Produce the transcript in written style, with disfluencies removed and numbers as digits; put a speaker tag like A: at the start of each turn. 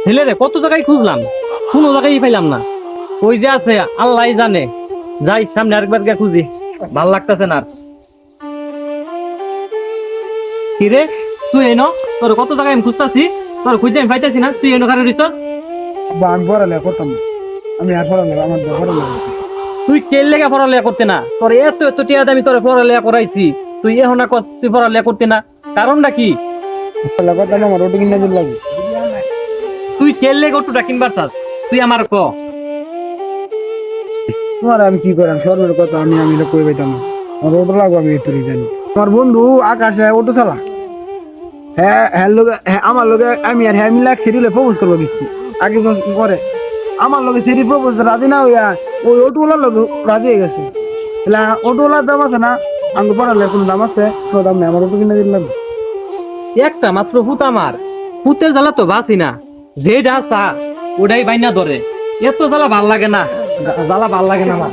A: ছেলে রে কত জায়গায় খুঁজলাম, কোনো জায়গায় পাইলাম না। ওই যে আছে আল্লাহ জানে। যাই সামনে আরেকবার গিয়ে খুঁজি, ভাল লাগতেছে না আর। কি রে তুই এনো, তোর কত জায়গায় আমি খুঁজতাছি, তোর খুঁজে আমি পাইতেছি না। তুই এনো কারো রিসোর্স,
B: আমি পড়ালেখা করতাম না। আমি আর পড়ালেখা আমার পড়ালেখা
A: তুই কেল লেগে পড়ালেখা করতে না? তোর এত এত টিয়া আমি তোর পড়ালেখা করাইছি, তুই এখন না তুই পড়ালেখা করতে না? কারণটা কি?
B: পড়ালেখা করতাম আমার ওটা কিনা দিন লাগবে।
A: তুই কেল লেগে ওটুটা কিনবার চাস? তুই আমার ক।
B: তোমার আমি কি করাম, সর্বের কথা আমি তো কই পাইতাম না। আমার অটো লাগবে, আমি এত জানি। আমার বন্ধু আকাশে অটো চালা, হ্যাঁ হ্যাঁ লোকে, হ্যাঁ আমার লোকে, আমি আর হ্যাঁ মিলে সেরিলে প্রপোজ করবো দিচ্ছি আগে করে। আমার লোকে সেরি প্রপোজ রাজি না হইয়া ওই অটোওয়ালার লোক রাজি হয়ে গেছে। তাহলে অটোওয়ালার দাম আছে না, আমি পড়ালে কোনো দাম আছে? কোনো দাম নেই, আমার অটো কিনে দিন লাগবে।
A: একটা মাত্র ভূত, আমার ভূতের জ্বালা তো বাঁচি না। যে যা চা ওটাই বাইনা ধরে, এত জ্বালা ভাল লাগে না, জ্বালা ভাল লাগে না আমার।